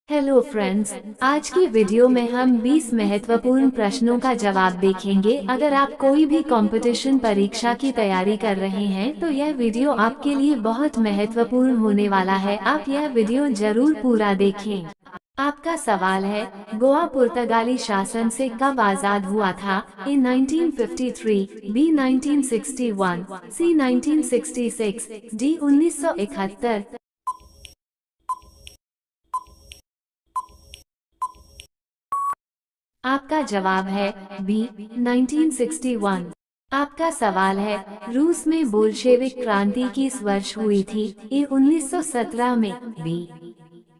Hello friends, आज की video में हम 20 महत्वपूर्ण प्रश्नों का जवाब देखेंगे। अगर आप कोई भी कंपटीशन परीक्षा की तैयारी कर रहे हैं तो यह वीडियो आपके लिए बहुत महत्वपूर्ण होने वाला है। आप यह वीडियो जरूर पूरा देखें। आपका सवाल है, गोवा पुर्तगाली शासन से कब आजाद हुआ था? ए 1953, बी 1961, सी 1966, डी 1971। आपका जवाब है बी 1961। आपका सवाल है, रूस में बोल्शेविक क्रांति किस वर्ष हुई थी? ए 1917 में, बी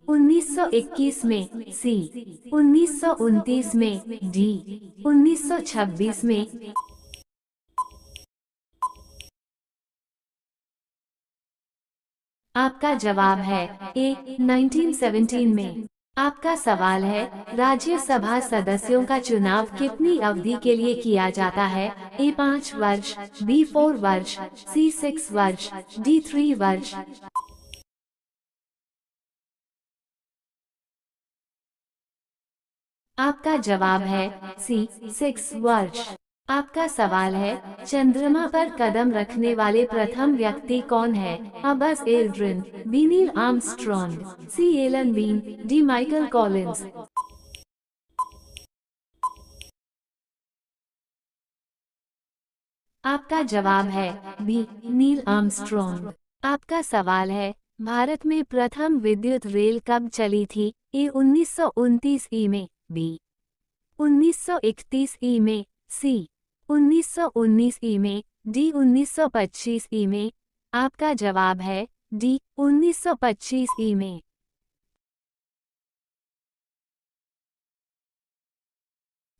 1921 में, सी 1929 में, डी 1926 में। आपका जवाब है ए 1917 में। आपका सवाल है, राज्यसभा सदस्यों का चुनाव कितनी अवधि के लिए किया जाता है? ए 5 वर्ष, बी 4 वर्ष, सी 6 वर्ष, डी 3 वर्ष। आपका जवाब है सी 6 वर्ष। आपका सवाल है, चंद्रमा पर कदम रखने वाले प्रथम व्यक्ति कौन है? A Buzz Aldrin, B Neil Armstrong, C Alan Bean, D Michael Collins. आपका जवाब है बी नील आर्मस्ट्रॉन्ग। आपका सवाल है, भारत में प्रथम विद्युत रेल कब चली थी? ए 1929 ई में, बी 1931 ई में, सी 1919 ई में, डी 1925 ई में। आपका जवाब है डी 1925 ई में।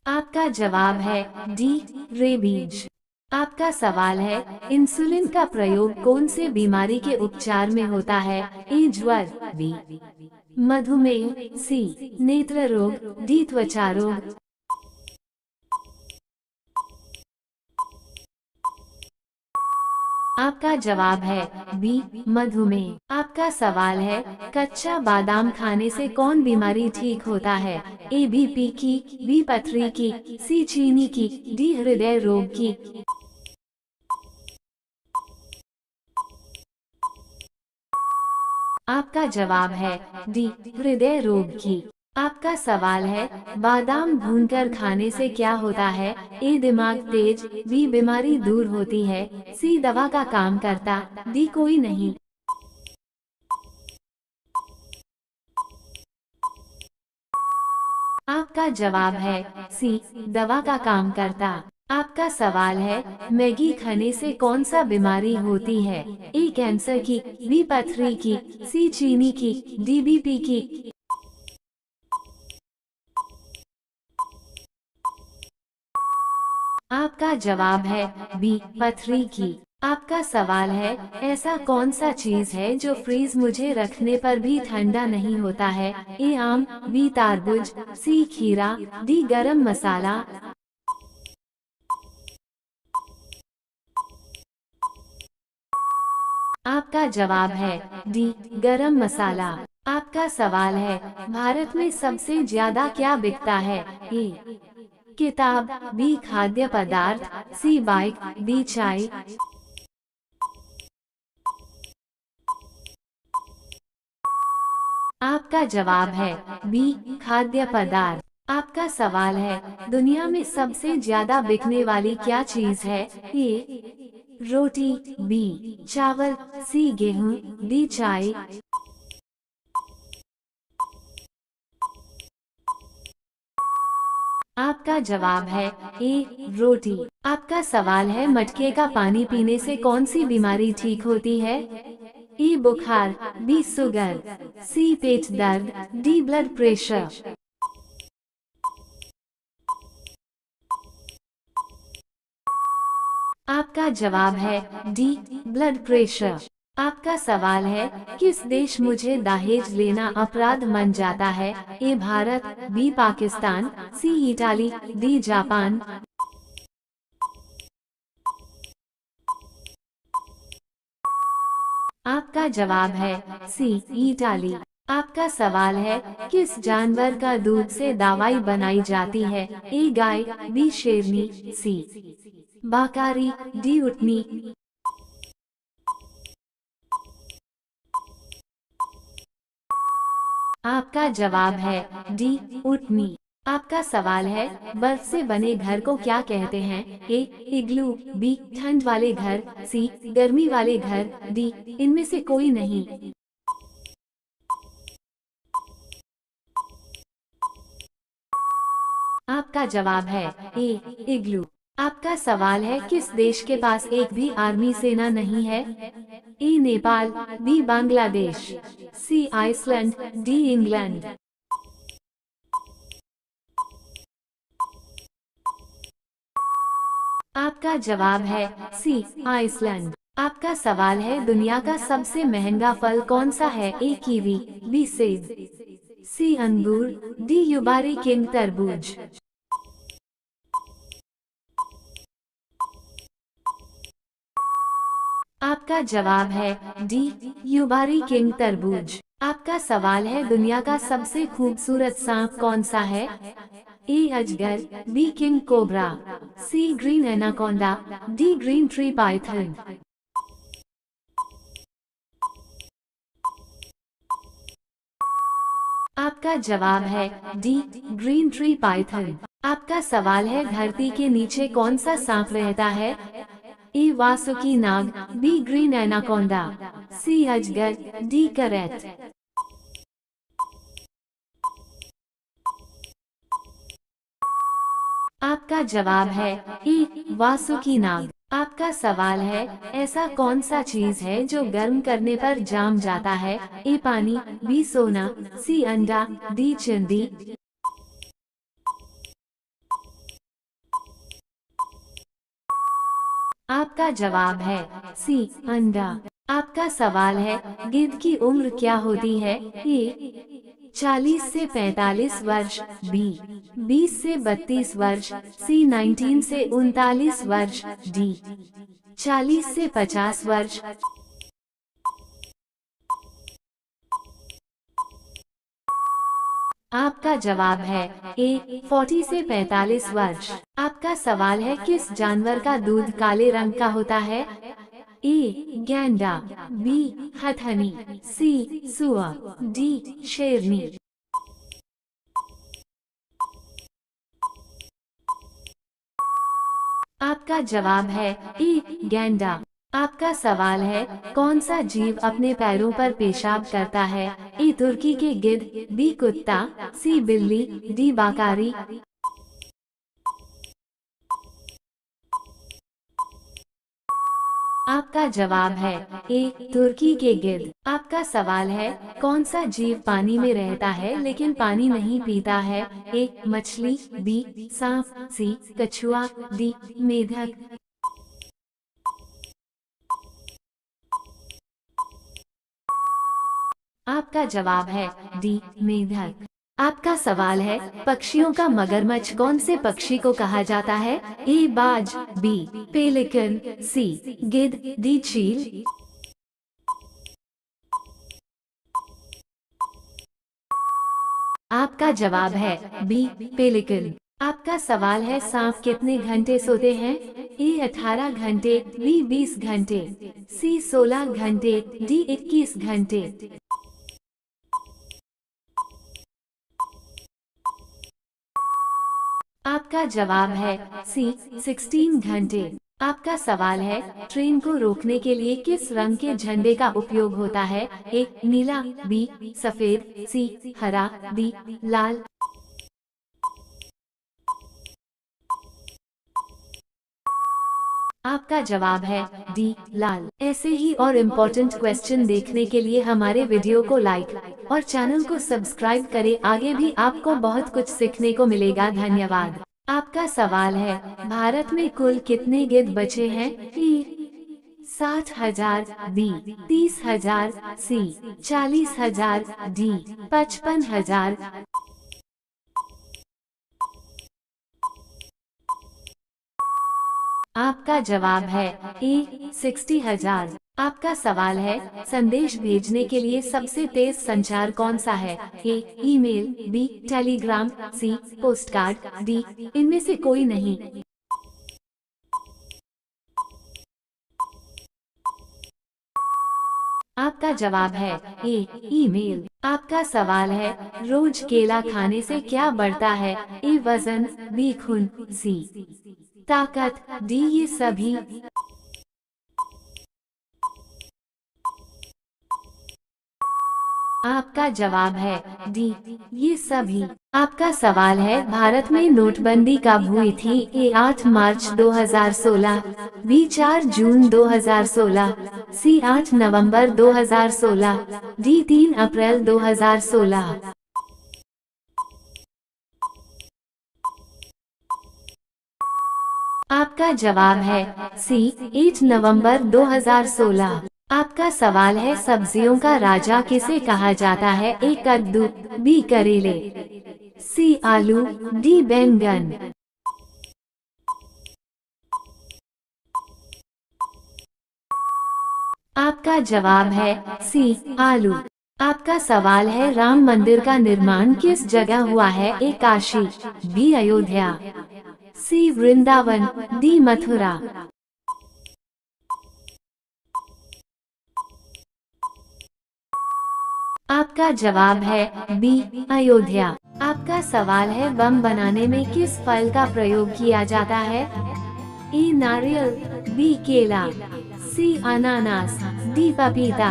आपका जवाब है डी रेबीज। आपका सवाल है, इंसुलिन का प्रयोग कौन से बीमारी के उपचार में होता है? ए ज्वर, बी मधुमेह, सी नेत्र रोग, डी त्वचा रोग। आपका जवाब है बी मधुमेह। आपका सवाल है, कच्चा बादाम खाने से कौन बीमारी ठीक होता है? ए बीपी की, बी पथरी की, सी चीनी की, डी हृदय रोग की। आपका जवाब है डी हृदय रोग की। आपका सवाल है, बादाम भूनकर खाने से क्या होता है? ए दिमाग तेज, बी बीमारी दूर होती है, सी दवा का काम करता, डी कोई नहीं। आपका जवाब है सी दवा का काम करता। आपका सवाल है, मैगी खाने से कौन सा बीमारी होती है? ए कैंसर की, बी पथरी की, सी चीनी की, डी बीपी की। आपका जवाब है बी पथरी की। आपका सवाल है, ऐसा कौन सा चीज है जो फ्रीज मुझे रखने पर भी ठंडा नहीं होता है? ए आम, बी तारबूज, सी खीरा, डी गरम मसाला। आपका जवाब है डी गरम मसाला। आपका सवाल है, भारत में सबसे ज्यादा क्या बिकता है? ए किताब, बी खाद्य पदार्थ, सी बाइक, डी चाय। आपका जवाब है बी खाद्य पदार्थ। आपका सवाल है, दुनिया में सबसे ज्यादा बिकने वाली क्या चीज है? ए रोटी, बी चावल, सी गेहूं, डी चाय। आपका जवाब है ए रोटी। आपका सवाल है, मटके का पानी पीने से कौन सी बीमारी ठीक होती है? ए बुखार, बी शुगर, सी पेट दर्द, डी ब्लड प्रेशर। आपका जवाब है डी ब्लड प्रेशर। आपका सवाल है, किस देश मुझे दहेज लेना अपराध मान जाता है? A Bharat, B Pakistan, C Italy, D Japan. आपका जवाब है सी इटाली। आपका सवाल है, किस जानवर का दूध से दवाई बनाई जाती है? ए गाय, बी शेरनी, सी बकरी, डी ऊँटनी। आपका जवाब है डी ऊँटनी। आपका सवाल है, बर्फ से बने घर को क्या कहते हैं? ए इग्लू, बी ठंड वाले घर, सी गर्मी वाले घर, डी इनमें से कोई नहीं। आपका जवाब है ए इग्लू। आपका सवाल है, किस देश के पास एक भी आर्मी सेना नहीं है? ए नेपाल, बी बांग्लादेश, सी आइसलैंड, डी इंग्लैंड। आपका जवाब है सी आइसलैंड। आपका सवाल है, दुनिया का सबसे महंगा फल कौन सा है? ए कीवी, बी सेब, सी अंगूर, डी युबारी किंग तरबूज। आपका जवाब है डी युबारी किंग तरबूज। आपका सवाल है, दुनिया का सबसे खूबसूरत सांप कौन सा है? ए अजगर, B king cobra, C green anaconda, D green tree python. आपका जवाब है डी ग्रीन ट्री पाइथन। आपका सवाल है, धरती के नीचे कौन सा सांप रहता है? ए वासुकी नाग, बी ग्रीन एनाकोंडा, सी अजगर, डी करेट। आपका जवाब है ए वासुकी नाग। आपका सवाल है, ऐसा कौन सा चीज है जो गर्म करने पर जाम जाता है? ए पानी, बी सोना, सी अंडा, डी चांदी। आपका जवाब है सी अंडा। आपका सवाल है, गिद्ध की उम्र क्या होती है? ए 40 से 45 वर्ष, बी 20 से 32 वर्ष, सी 19 से 39 वर्ष, डी 40 से 50 वर्ष। आपका जवाब है ए 40 से 45 वर्ष। आपका सवाल है, किस जानवर का दूध काले रंग का होता है? ए गैंडा, बी हथनी, सी सुआ, डी शेरनी। आपका जवाब है ए गैंडा। आपका सवाल है, कौन सा जीव अपने पैरों पर पेशाब करता है? ए तुर्की के गिद्ध, बी कुत्ता, सी बिल्ली, डी बकरी। आपका जवाब है ए तुर्की के गिद्ध। आपका सवाल है, कौन सा जीव पानी में रहता है लेकिन पानी नहीं पीता है? ए मछली, बी सांप, सी कछुआ, डी मेढक। आपका जवाब है डी मेढक। आपका सवाल है, पक्षियों का मगरमच्छ कौन से पक्षी को कहा जाता है? ए बाज, बी पेलिकन, सी गिद्ध, डी चील। आपका जवाब है बी पेलिकन। आपका सवाल है, सांप कितने घंटे सोते हैं? ए 18 घंटे, बी 20 घंटे, सी 16 घंटे, डी 21 घंटे। आपका जवाब है सी 16 घंटे। आपका सवाल है, ट्रेन को रोकने के लिए किस रंग के झंडे का उपयोग होता है? ए नीला, बी सफेद, सी हरा, डी लाल। आपका जवाब है डी लाल। ऐसे ही और इम्पोर्टेंट क्वेश्चन देखने के लिए हमारे वीडियो को लाइक और चैनल को सब्सक्राइब करें। आगे भी आपको बहुत कुछ सीखने को मिलेगा। धन्यवाद। आपका सवाल है, भारत में कुल कितने गिद्ध बचे हैं? ए 60,000, बी 30,000, सी 40,000, डी 55,000। आपका जवाब है ए 60,000। आपका सवाल है, संदेश भेजने के लिए सबसे तेज संचार कौन सा है? ए ईमेल, बी टेलीग्राम, सी पोस्टकार्ड, डी इनमें से कोई नहीं। आपका जवाब है ए ईमेल। आपका सवाल है, रोज केला खाने से क्या बढ़ता है? ए वजन, बी खून, सी ताकत, डी ये सभी। आपका जवाब है डी ये सभी। आपका सवाल है, भारत में नोटबंदी कब हुई थी? ए 8 मार्च 2016, बी 4 जून 2016, सी 8 नवंबर 2016, डी 3 अप्रैल 2016। आपका जवाब है सी 8 नवंबर 2016। आपका सवाल है, सब्जियों का राजा किसे कहा जाता है? ए कद्दू, बी करेले, सी आलू, डी बैंगन। आपका जवाब है सी आलू। आपका सवाल है, राम मंदिर का निर्माण किस जगह हुआ है? ए काशी, बी अयोध्या, सी वृंदावन, डी मथुरा। आपका जवाब है बी अयोध्या। आपका सवाल है, बम बनाने में किस फल का प्रयोग किया जाता है? ए नारियल, बी केला, सी अनानास, डी पपीता।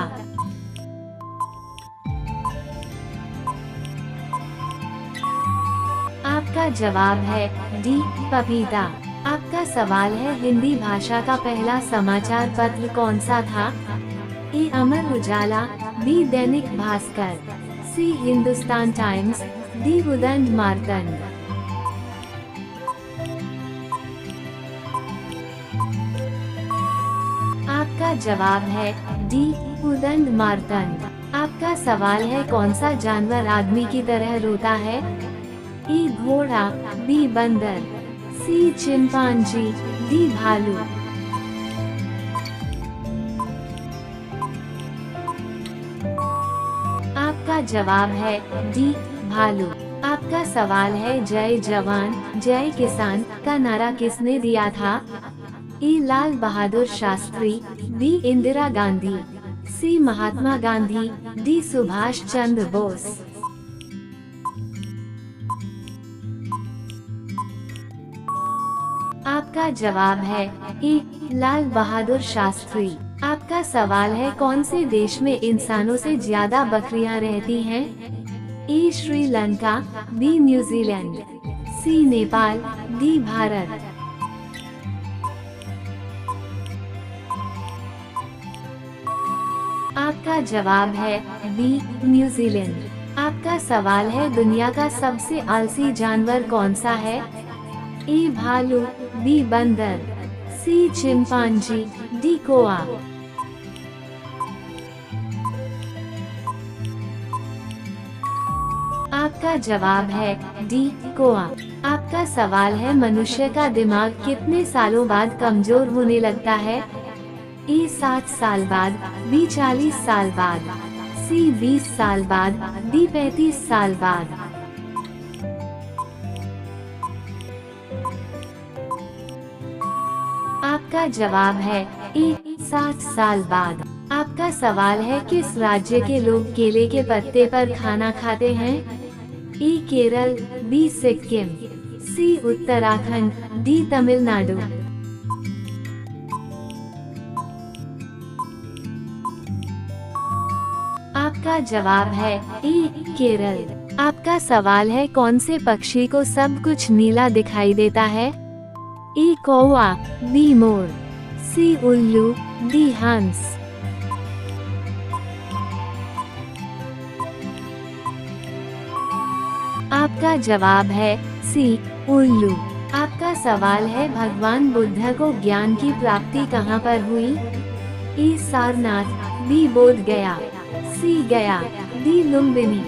आपका जवाब है डी पपीता। आपका सवाल है, हिंदी भाषा का पहला समाचार पत्र कौन सा था? ए अमर उजाला, बी दैनिक भास्कर, सी हिंदुस्तान टाइम्स, डी उदंड मार्तंड। आपका जवाब है डी उदंड मार्तंड। आपका सवाल है, कौन सा जानवर आदमी की तरह रोता है? ए घोड़ा, बी बंदर, सी चिंपांजी, डी भालू। आपका जवाब है डी भालू। आपका सवाल है, जय जवान जय किसान का नारा किसने दिया था? ए लाल बहादुर शास्त्री, बी इंदिरा गांधी, सी महात्मा गांधी, डी सुभाष चंद्र बोस। आपका जवाब है ए लाल बहादुर शास्त्री। आपका सवाल है, कौन से देश में इंसानों से ज्यादा बकरियां रहती हैं? ए श्रीलंका, बी न्यूजीलैंड, सी नेपाल, डी भारत। आपका जवाब है बी न्यूजीलैंड। आपका सवाल है, दुनिया का सबसे आलसी जानवर कौन सा है? ए भालू, बी बंदर, सी चिंपांजी, डी कोआ। आपका जवाब है डी कोआ। आपका सवाल है, मनुष्य का दिमाग कितने सालों बाद कमजोर होने लगता है? ए 7 साल बाद, बी 40 साल बाद, सी 20 साल बाद, डी 35 साल बाद। आपका जवाब है ए 7 साल बाद। आपका सवाल है, किस राज्य के लोग केले के पत्ते पर खाना खाते हैं? ए केरल, बी सिक्किम, सी उत्तराखंड, डी तमिलनाडु। आपका जवाब है ए केरल। आपका सवाल है, कौन से पक्षी को सब कुछ नीला दिखाई देता है? ए कौवा, बी मोर, सी उल्लू, डी हंस। आपका जवाब है सी उल्लू। आपका सवाल है, भगवान बुद्ध को ज्ञान की प्राप्ति कहाँ पर हुई? ए सारनाथ, बी बोध गया, सी गया, डी लुम्बिनी।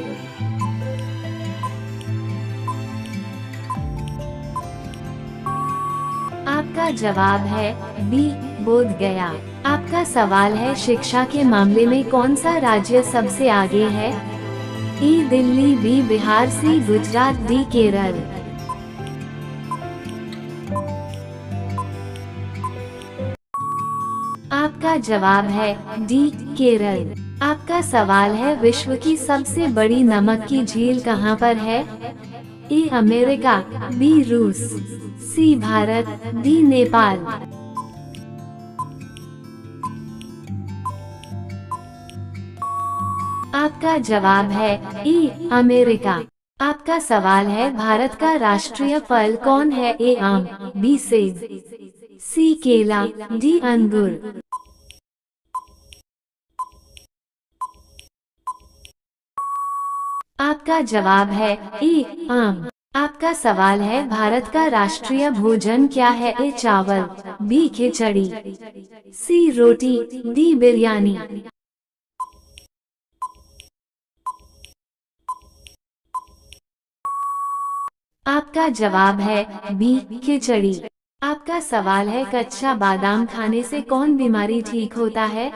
आपका आपका जवाब है बी बोध गया। आपका सवाल है शिक्षा के मामले में कौन सा राज्य सबसे आगे है? ए दिल्ली, बी बिहार, सी गुजरात, डी केरल। आपका जवाब है डी केरल। आपका सवाल है विश्व की सबसे बड़ी नमक की झील कहाँ पर है? ए अमेरिका, बी रूस, सी भारत, डी नेपाल। आपका जवाब है ए अमेरिका। आपका सवाल है भारत का राष्ट्रीय फल कौन है? ए आम, बी सेब, सी केला, डी अंगूर। आपका जवाब है ए आम। आपका सवाल है भारत का राष्ट्रीय भोजन क्या है? ए चावल, बी खिचड़ी, सी रोटी, डी बिरयानी। आपका जवाब है बी खिचड़ी। आपका सवाल है कच्चा बादाम खाने से कौन बीमारी ठीक होता है?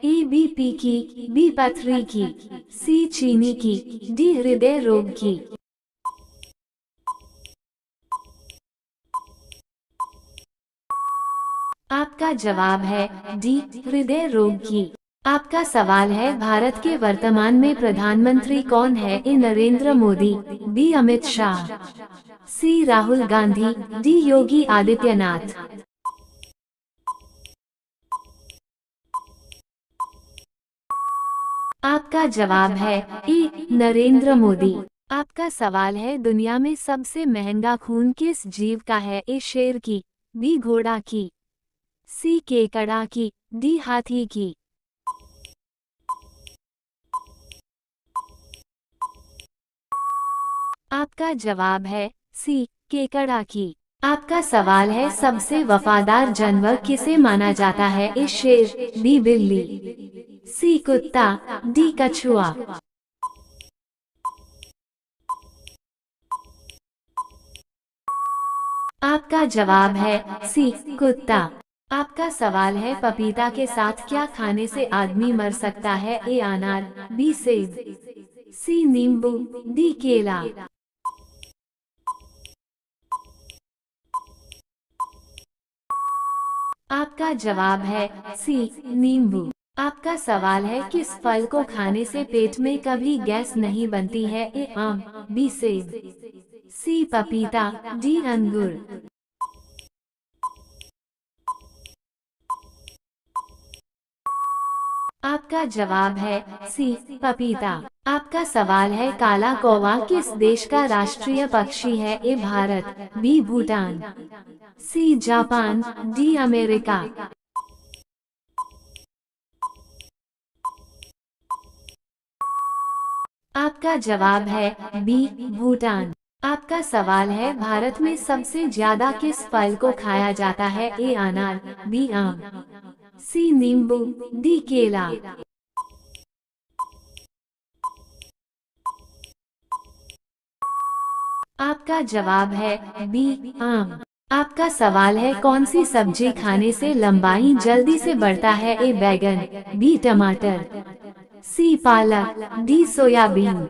ए बीपी की, बी पथरी की, सी चीनी की, डी हृदय रोग की। आपका जवाब है डी हृदय रोग की। आपका सवाल है भारत के वर्तमान में प्रधानमंत्री कौन है? ए नरेंद्र मोदी, बी अमित शाह, सी राहुल गांधी, डी योगी आदित्यनाथ। आपका जवाब है ए नरेंद्र मोदी। आपका सवाल है दुनिया में सबसे महंगा खून किस जीव का है? ए शेर की, बी घोड़ा की, सी केकड़ा की, डी हाथी की। आपका जवाब है सी केकड़ा की। आपका सवाल है सबसे वफादार जानवर किसे माना जाता है? ए शेर, बी बिल्ली, सी कुत्ता, डी कछुआ। आपका जवाब है सी कुत्ता। आपका सवाल है पपीता के साथ क्या खाने से आदमी मर सकता है? ए अनार, बी सेब, सी नींबू, डी केला। आपका जवाब है सी नींबू। आपका सवाल है किस फल को खाने से पेट में कभी गैस नहीं बनती है? ए आम, बी सेब, सी पपीता, डी अंगूर। आपका जवाब है सी पपीता। आपका सवाल है काला कौवा किस देश का राष्ट्रीय पक्षी है? A Bharat, B Bhutan, C Japan, D America. आपका जवाब है बी भूटान। आपका सवाल है भारत में सबसे ज्यादा किस फल को खाया जाता है? ए अनार, बी आम, सी नींबू, डी केला। आपका जवाब है बी आम। आपका सवाल है कौन सी सब्जी खाने से लंबाई जल्दी से बढ़ता है? ए बैगन, बी टमाटर, सी पालक, डी सोयाबीन।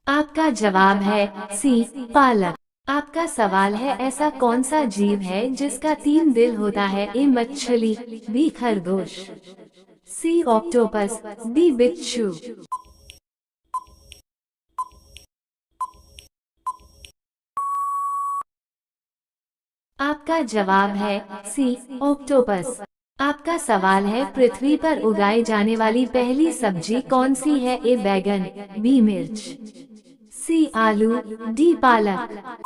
आपका जवाब है सी पालक। आपका सवाल है ऐसा कौन सा जीव है जिसका 3 दिल होता है? ए मछली, बी खरगोश, सी ऑक्टोपस, डी बिच्छू। आपका जवाब है सी ऑक्टोपस। आपका सवाल है पृथ्वी पर उगाई जाने वाली पहली सब्जी कौन सी है? ए बैगन, बी मिर्च, सी आलू, डी पालक।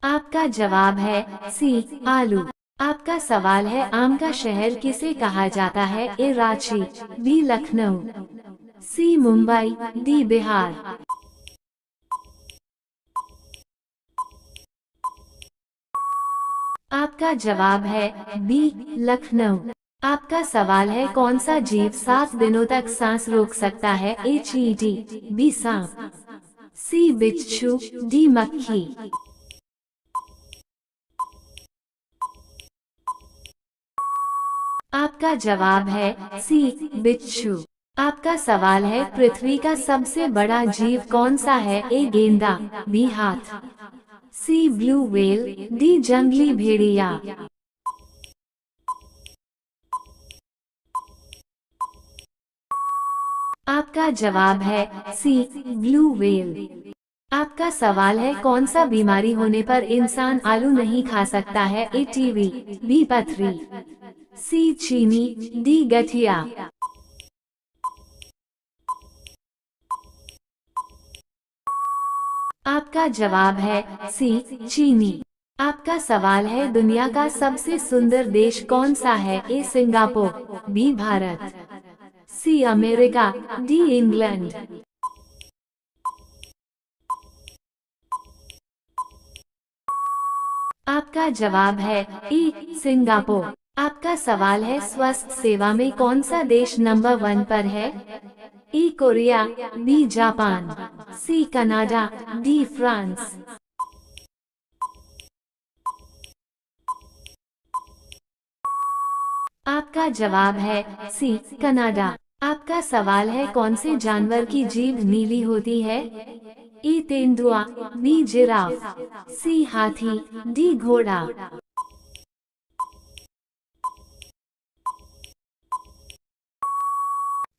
आपका जवाब है सी आलू। आपका सवाल है आम का शहर किसे कहा जाता है? ए रांची, बी लखनऊ, सी मुंबई, डी बिहार। आपका जवाब है बी लखनऊ। आपका सवाल है, कौन सा जीव 7 दिनों तक सांस रोक सकता है? ए चींटी, बी सांप, सी बिच्छू, डी मक्खी। आपका जवाब है सी बिच्छू। आपका सवाल है, पृथ्वी का सबसे बड़ा जीव कौन सा है? ए गेंडा, बी हाथ, सी ब्लू व्हेल, डी जंगली भेड़िया। आपका जवाब है सी ब्लू व्हेल। आपका सवाल है, कौन सा बीमारी होने पर इंसान आलू नहीं खा सकता है? ए टीबी, बी पथरी, सी चीनी, डी गठिया। आपका जवाब है सी चीनी। आपका सवाल है, दुनिया का सबसे सुंदर देश कौन सा है? A Singapore, B Bharat, C America, D England. आपका जवाब है ई सिंगापुर। आपका सवाल है, स्वास्थ्य सेवा में कौन सा देश नंबर 1 पर है? A Korea, B Japan, C Canada, D France. आपका जवाब है सी कनाडा। आपका सवाल है, कौन से जानवर की जीभ नीली होती है? ई तेंदुआ, बी जिराफ, सी हाथी, डी घोड़ा।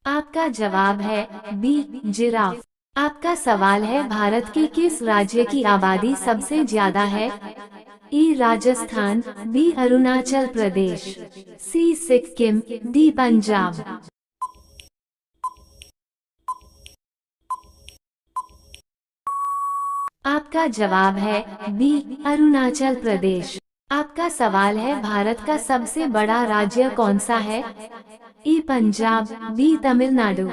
आपका जवाब है बी जिराफ। आपका सवाल है, भारत के किस राज्य की आबादी सबसे ज्यादा है? ई राजस्थान, बी अरुणाचल प्रदेश, सी सिक्किम, डी पंजाब। आपका जवाब है बी अरुणाचल प्रदेश। आपका सवाल है, भारत का सबसे बड़ा राज्य कौन सा है? ई पंजाब, बी तमिलनाडु,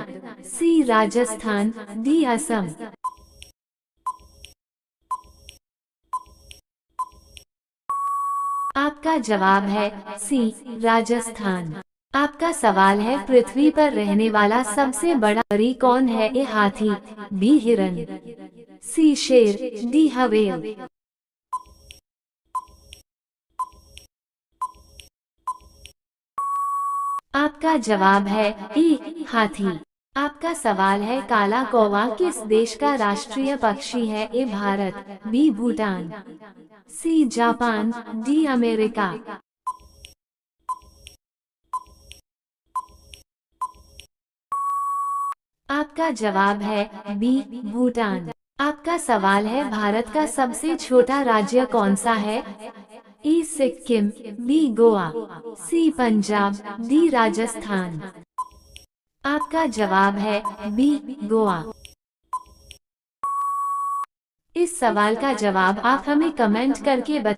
सी राजस्थान, डी असम। आपका जवाब है सी राजस्थान। आपका सवाल है, पृथ्वी पर रहने वाला सबसे बड़ा परी कौन है? ए हाथी, बी हिरन, सी शेर, डी हवेल। आपका जवाब है ई हाथी। आपका सवाल है, काला कौवा किस देश का राष्ट्रीय पक्षी है? A Bharat, B Bhutan, C Japan, D America. आपका जवाब है बी भूटान। आपका सवाल है, भारत का सबसे छोटा राज्य कौन सा है? ई सिक्किम, बी गोवा, सी पंजाब, डी राजस्थान। आपका जवाब है बी गोवा। इस सवाल का जवाब आप हमें कमेंट करके बताएं।